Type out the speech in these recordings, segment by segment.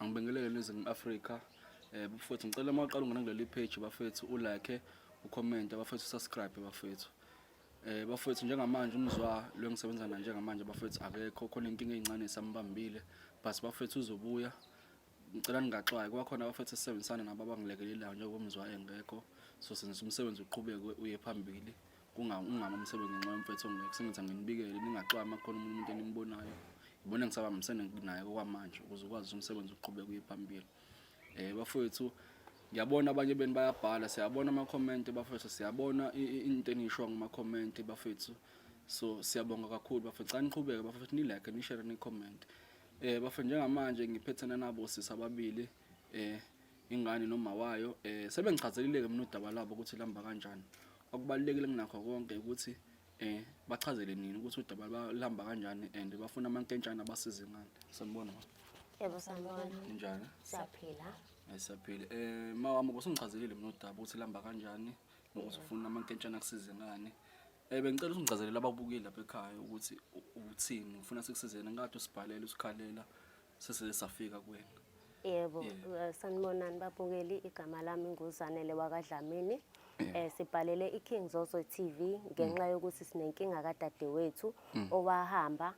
ngibingelele eNingizimu Afrika. Bafethu ngicela mawuqala ungena kuleli page bafethu ulike, ucomment, bafethu subscribe bafethu. Bafethu njengamanje umzwa lo engisebenza naye njengamanje bafethu akekho, khona inkinga ezincane esambambile, but bafethu uzobuya. Ngicela ningaxwayi kwakhona bafethu sisebenzisana nabo abangilekelelayo njengoba umzwa engekho. So senza umsebenzi uqhubeke uye phambili. Ungama umsebenzi ngenxa yomfethu ongekho. Sengithi nginibikele ningaxwayi makhona umuntu enimbonayo. Ngibona ngisabambisene naye kwamanje ukuze ukwazi umsebenzi uqhubeke uye phambili. Bafethu ngiyabona abanye beni bayabhala, siyabona ama-comment bafethu, siyabona into enisho ngama-comment bafethu. So siyabonga kakhulu bafethu. Xa niqhubeke bafethu nilike, nishare, ni-comment. Bafethu njengamanje ngiphethana nabo sisi ababili ingane noma wayo. Sebengichazelile-ke mina udaba labo ukuthi lihamba kanjani. Okubalulekile kunakho konke ukuthi bachazele nini ukuthi udaba lihamba kanjani and bafuna amankentshana abasize ngani. Sanibona ma. Yebo sanibona. Njani? Siyaphila. Siyaphila. Mawami kusingichazelile mina udaba ukuthi lihamba kanjani nokuthi ufuna amankentshana akusize ngani. Bengicela usingichazelele ababukile lapha ekhaya ukuthi uthini ufuna sikusizene ngathi usibhalela usikhalela sesesafika kuwena. Yebo, sanibonani babukeli, igama lami nguzanele wakwaDlamini. Sibhalele iKing Zozo TV ngenxa yokuthi sinenkinga kadadewethu owahamba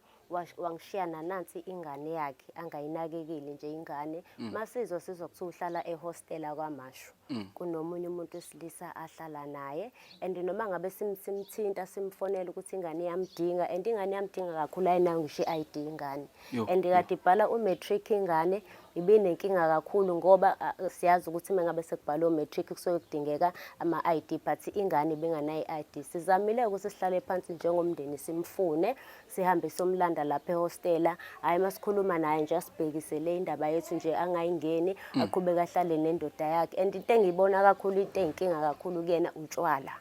wangishiyana nansi ingane yakhe angayinakekeli nje ingane. Masizwa sizokuthiwa uhlala ehostela kwaMashu. Kunomunye umuntu wesilisa ahlala naye and noma ngabe simthinta simfonela ukuthi ingane yamdinga and ingane yamdinga kakhulu ayinayo ngisho i-ID ingane. And kade ibhala umatric ingane ibinenkinga kakhulu ngoba siyazi ukuthi mengabe sekubhala umatric kusuke kudingeka ama-ID but ingane benganayo i-ID. Sizamile ukuthi sihlale phansi njengomndeni simfune sihambe somlanda lapha ehostela. Hayi masikhuluma naye nje asibhekisele indaba yethu nje angayingeni aqhubeka ahlale nendoda yakhe. And into engiyibona kakhulu into eyinkinga kakhulu kuyena utshwala.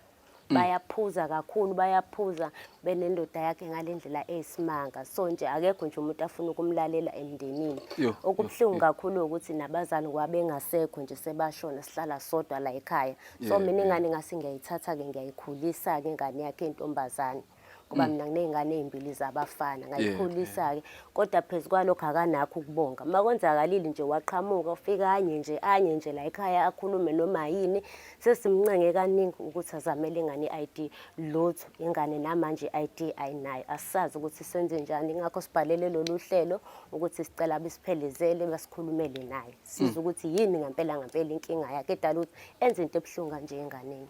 Bayaphuza kakhulu, bayaphuza benendoda yakhe ngalendlela eyisimanga. So nje akekho nje umuntu afuna ukumlalela emndenini. Okubuhlungu kakhulu ukuthi nabazali kwabengasekho nje sebashona sihlala sodwa la ekhaya. So mina ingane ngase ngiyayithatha ke ngiyayikhulisa ke ingane yakhe entombazane. Kuba mina nginezingane ezimbili zabafana ngayikhulisa ke kodwa phezukwalokho akanakho ukubonga. Makwenzakalile nje waqhamuka ufika anye nje la ekhaya akhulume noma yini sesimncenge kaningi ukuthi azamele ingane i-ID lutho ingane namanje i-ID ayinayo. Asazi ukuthi senze njani ngakho sibhalele lolu hlelo ukuthi sicela bisiphelezele basikhulumele naye. Siza ukuthi yini ngempela inkinga yakhe edala ukuthi enze into ebuhlungu kanje enganeni.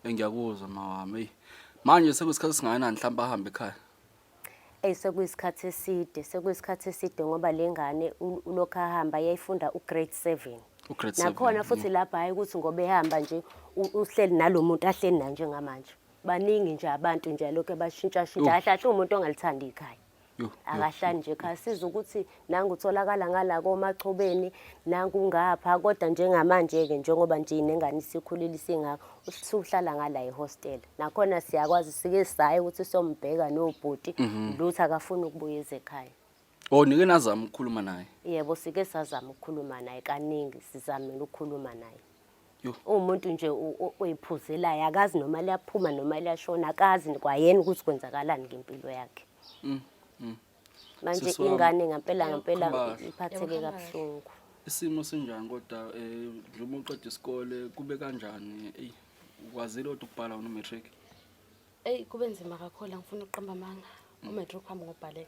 Ngiyakuzwa mawami. Manje sekuyisikhathi singakanani mhlawumbe ahambe ekhaya? Sekuyisikhathi eside ngoba lengane ulokhu ahamba yayifunda ugrade 7. Nakhona futhi lapha hayi ukuthi ngoba ehamba nje uhleli nalomuntu ahleli naye njengamanje. Baningi nje abantu nje lokho bashintsha ahlahle umuntu ongalithandi ikhaya. Akahlali nje ekhaya siza ukuthi nangu utholakala ngala komachubeni nangu ngapha kodwa njengamanje ke njengoba nje inengane isikhulile isingaka usuhlala ngala ehostel. Nakhona siyakwazi sike sisaye ukuthi sombheka nobhuti lutho akafuna ukubuya ekhaya. Nike nazama ukukhuluma naye? Yebo sike sazama ukukhuluma naye kaningi sizamile ukukhuluma naye. Umuntu nje oyiphuzelayo akazi noma liyaphuma noma liyashona akazi kwayena ukuthi kwenzakalani ngempilo yakhe. Manje ingane ngempela iphatheke kabuhlungu. Isimo sinjani kodwa njengoba uqeda isikole kube kanjani? Ukwazile ukubhala umatric? Kube nzima kakhulu ngifuna ukuqamba amanga. Umatric wami ngobhale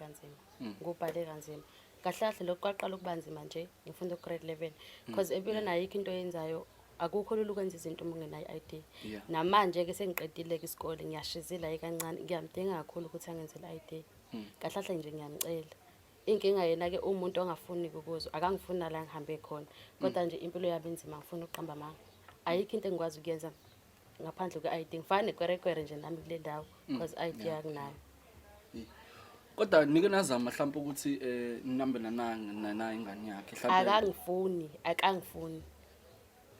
kanzima. Kahle lokho kwaqala ukuba nzima nje ngifunda ugrade 11 because empilweni ayikho into yenzayo akukho lula ukwenza izinto uma ungenayo i-ID. Namanje ke sengiqedile ke isikole ngiyashizila kancane ngiyamdinga kakhulu ukuthi angenzele i-ID. Kahle nje ngiyamcela. Inkinga yena ke umuntu ongafuni ukuzwa akangifuna la ngihambe khona kodwa nje impilo yami inzima ngifuna ukuqamba amanga. Ayikho into engikwazi ukuyenza ngaphandle kwe-ID. Ngifane kwerekwere nje nami kule ndawo because i-ID yakinayo. Kodwa nike nazama mhlawumbe ukuthi ninambe naye ingane yakhe mhlawumbe.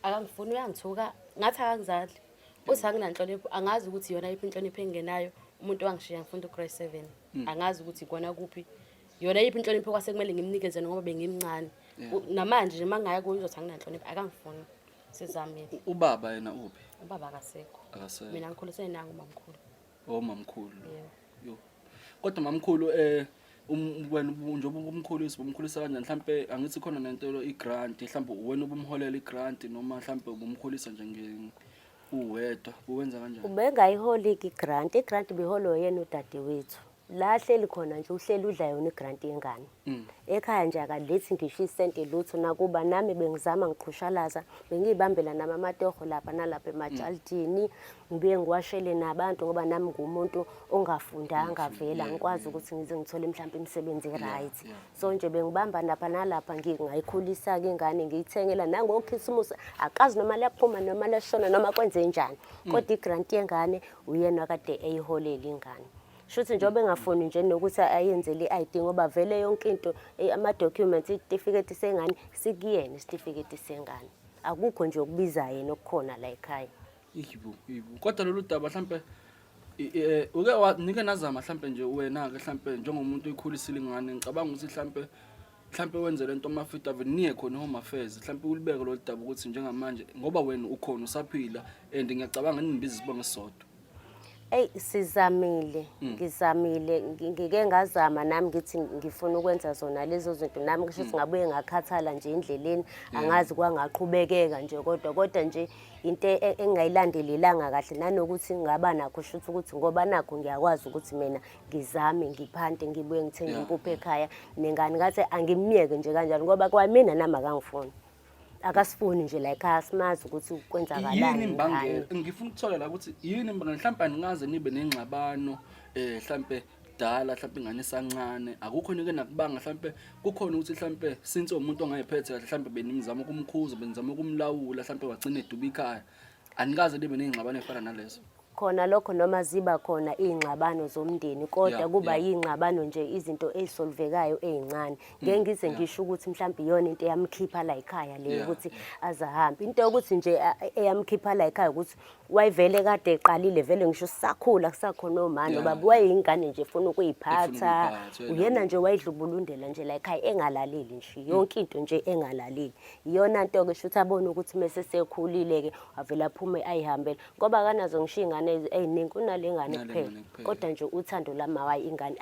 Akangifuni uyangithuka ngathi akangizali. Uthi anginanhlonipho angazi ukuthi yona iphi inhlonipho engenayo umuntu wangishiya ngifunda ugrade 7. Angazi ukuthi ikona kuphi yona iphi inhlonipho kwase kumele ngimnikeze ngoba bengimncane. Namanje nje mangaya kuyo uzothi anginanhlonipho akangifuni. Sizamile. Ubaba yena uphi? Ubaba akasekho. Mina ngikhulisene nangu mamkhulu. Mamkhulu. Kodwa mamkhulu wena njengoba ubumkhulisa kanjani mhlambe angithi khona nento i-grant mhlambe wena ubumholela i-grant noma mhlambe ubumkhulisa nje uwedwa uwenza kanjani? Ubengayiholiki i-grant biholo yena udadewethu. La hleli khona nje uhleli udla yona i-grant yengane. Ekhaya nje akalethi ngisho isente lutho nakuba nami bengizama ngiqhushalaza bengiyibambela namamatoho lapha nalapha emajalidini ngibuye ngiwashele nabantu ngoba nami ngumuntu ongafundanga vela ngikwazi ukuthi ngize ngithole mhlawumbe imisebenzi right. So nje bengibamba lapha nalapha ngingayikhulisa ke ingane ngiyithengela nangokhisimusi akazi noma laphuma noma lashona noma kwenze njani kodwa i-grant yengane uyena kade eyiholela ingane. Shuthi njengoba engafuni nje nokuthi ayenzele i-ID ngoba vele yonke into ama-documents isitifiketi sengane sikuyena isitifiketi sengane. Akukho nje ukubiza yena okukhona la ekhaya. Yibo. Kodwa lolu daba mhlambe nike nazama mhlambe nje wena ke mhlambe njengomuntu oyikhulisile ingane ngicabanga ukuthi mhlambe wenze lento ama-affidavit niye khona Home Affairs mhlambe ulibeke lolu daba ukuthi njengamanje ngoba wena ukhona usaphila and ngiyacabanga ninibiza isibongo esisodwa. Sizamile, ngizamile, ngike ngazama nami ngithi ngifuna ukwenza zona lezo zinto nami ngisho ukuthi ngabuye ngakhathala nje endleleni angazi kwangaqhubekeka nje kodwa nje into engayilandelelanga kahle nanokuthi ngaba nakho shuthi ukuthi ngoba nakho ngiyakwazi ukuthi mina ngizame ngiphante ngibuye ngithenge impuphu ekhaya nengane ngathi angimiyeke nje kanjalo ngoba kwamina nami akangifuni. Akasifuni nje la ekhaya simazi ukuthi kwenzakalani. Yini imbangela ngifuna ukuthola la ukuthi yini imbangela mhlawumbe aningaze nibe nengxabano mhlawumbe dala mhlawumbe ingane esancane akukho nike nakubanga mhlawumbe kukhona ukuthi mhlawumbe since umuntu ongayiphethe kahle mhlawumbe benimzama ukumkhuza benizama ukumlawula mhlawumbe wagcina eduba ikhaya anikaze nibe nengxabano efana nalezo. Khona lokho noma ziba khona ingxabano zomndeni kodwa kuba ingxabano nje izinto ezisolvekayo ezincane ngeke ngize ngisho ukuthi mhlawumbe iyona into eyamkhipha la ekhaya le ukuthi azahambe into ukuthi nje eyamkhipha la ekhaya ukuthi wayivele kade eqalile vele ngisho sakhula kusakhona omani baba wayingane nje ufuna ukuyiphatha uyena nje wayidlubulundela nje la ekhaya engalaleli nje yonke into nje engalaleli iyona nto ke shuthi abona ukuthi mase sekhulile ke avela aphume ayihambela ngoba kanazo ngisho ingane eziningi kunalengane kuphela kodwa nje uthando lamawayi ingane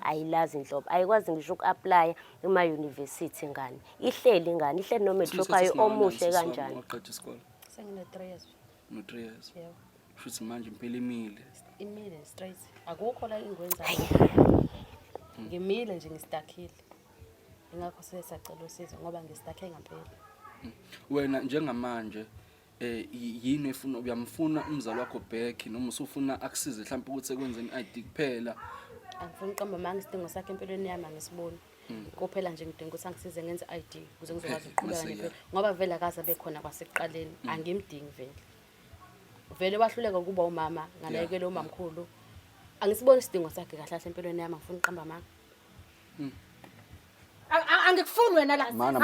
ayilazi inhlobo ayikwazi ngisho uku-apply ema university ingane ihleli ingane ihleli no matric ayo omuhle kanjani. Waqeda isikole Sengine 3 years. no 3 years. Yebo. Futhi manje impela imile. Imile straight. Akukho la ingikwenzayo. Ngimile nje ngistakile. Ingakho sesacela usizo ngoba ngistakhe ngempela. Wena njengamanje yini efuna uyamfuna umzali wakho back noma usufuna akusize mhlawumbe ukuthi ekwenzeni i-ID kuphela? Angifuni uqamba manje isidingo sakhe empilweni yami angisiboni. Kuphela nje ngidinga ukuthi angisize ngenze i-ID ukuze ngizokwazi ukuqhubeka nempilo ngoba vele akaze bekhona kwasekuqaleni angimdingi vele wahluleka ukuba umama nganayekele umamkhulu angisiboni isidingo sakhe kahle kahle empilweni yami angifuni uqamba manje. Angikufuni wena la Angifuni.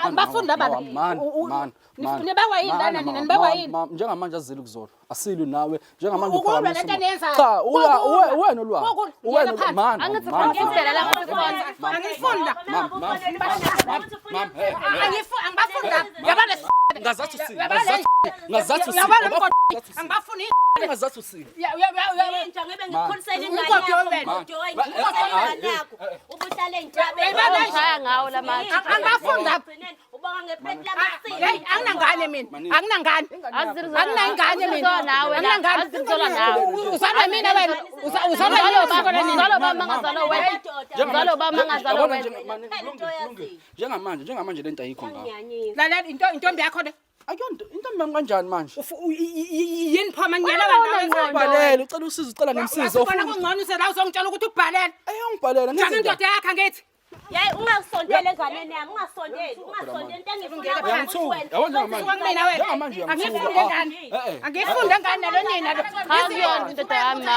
angibafunda baba nibewa yindana nina nibewa yini njengamanje azile ukuzona asili nawe njengamanje ukulwa lento eniyenzayo cha wena olwa wena man angifunda la angifunda angibafunda yabale ngazathi usi ngazathi usi angibafuni ngazathi usi Inja ngibe ngikhulisela ingane yakho yakho ubuhlale entabeni Haya ngawo la manje. angibafunda ubanga ngephethi lamasini anginangane mina anginangane anginangane mina nawe anginangane azizola nawe uzalwa mina wena uzalwa baba uzalo baba ngazalo wena uzalo baba ngazalo wena njengamanje lento ayikho ngawo la intombi yakho le ayonto intombi kanjani manje yini phoma ngiyela wena ubhalele ucela usizo ucela ngemsiza ufuna kungcono usela uzongitshela ukuthi ubhalele ayongibhalela njani indoda yakhe angithi yayi ungasondele enganeni yami ungasondeli into engifuna mina wena angifunde ngane angifunde ngane nalonina lo Angiyona indoda yami na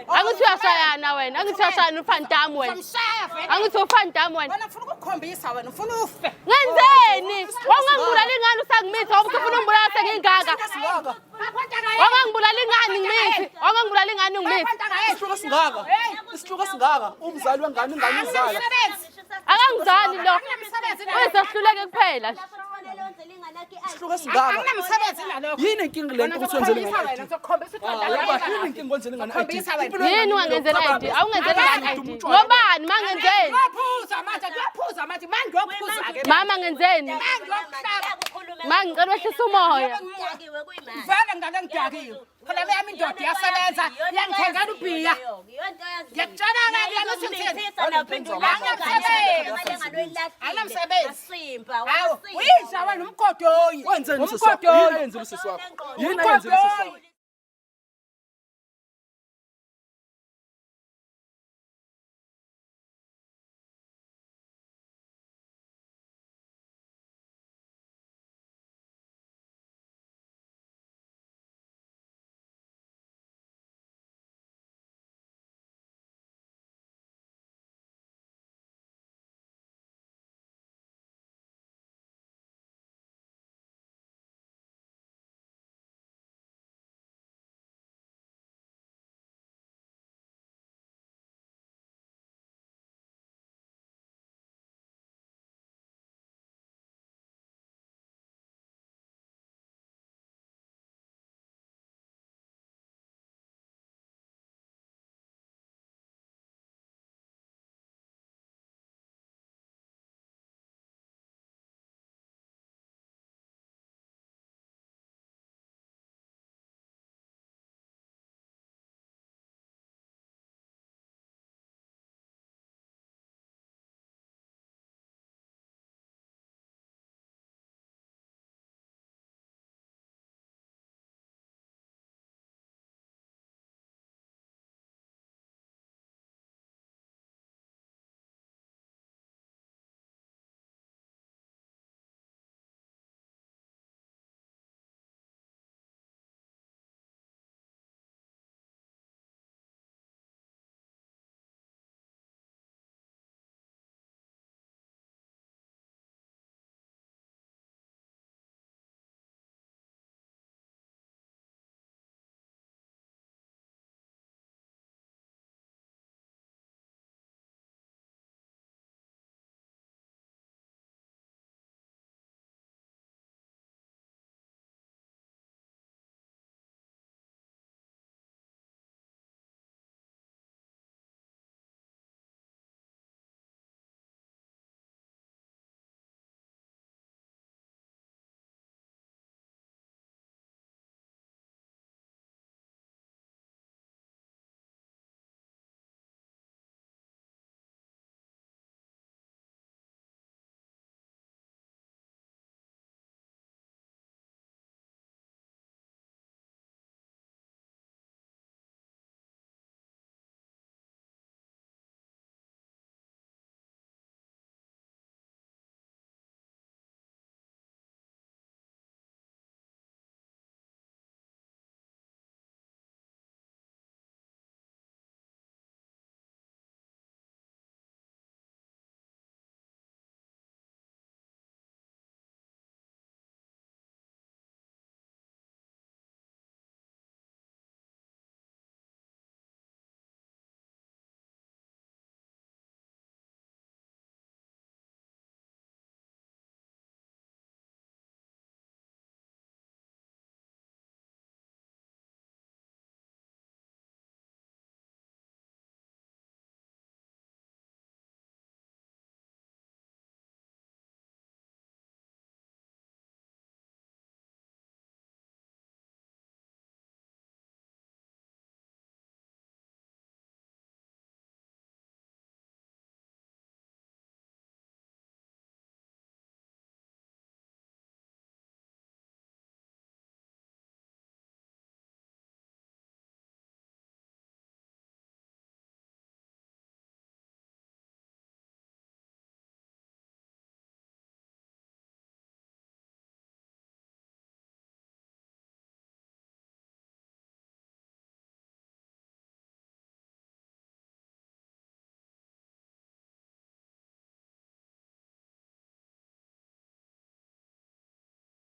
Angithi uyashayana wena angithi uyashayana ufantam wena angithi ufantam wena wena ufuna ukukhombisa wena ufuna ufe ngenzeni wangangibulala ingane usangimitha ngoba ufuna ungibulala sengingaka wangangibulala ingane ngimithi wangangibulala ingane ngimithi isihluko singaka umzali wengane ingane izala akangizali lo uyisehluleke kuphela isihluko esingaka. Anginamsebenzi nalokho. Yini inkinga lento usenzele Wena ngani? ngizokukhombisa Yini inkinga onzele ngani? Yini ungangenzela ID? Awungenzeli ngani ID? Ngobani mangenzeni? Ngiyaphuza manje mangiyophuza ke. Mama ngenzeni? Mangicela wehlisa umoya. Vele ngake ngidakiwe. Phela yami indoda iyasebenza, iyangithengela ubhiya. Ngiyakutshela yena uSithini. Anamsebenzi. Hawu, uyidla wena umgodoyi. Wenzeni sisi wakho? Yini ayenzele sisi wakho? Yini ayenzele sisi wakho?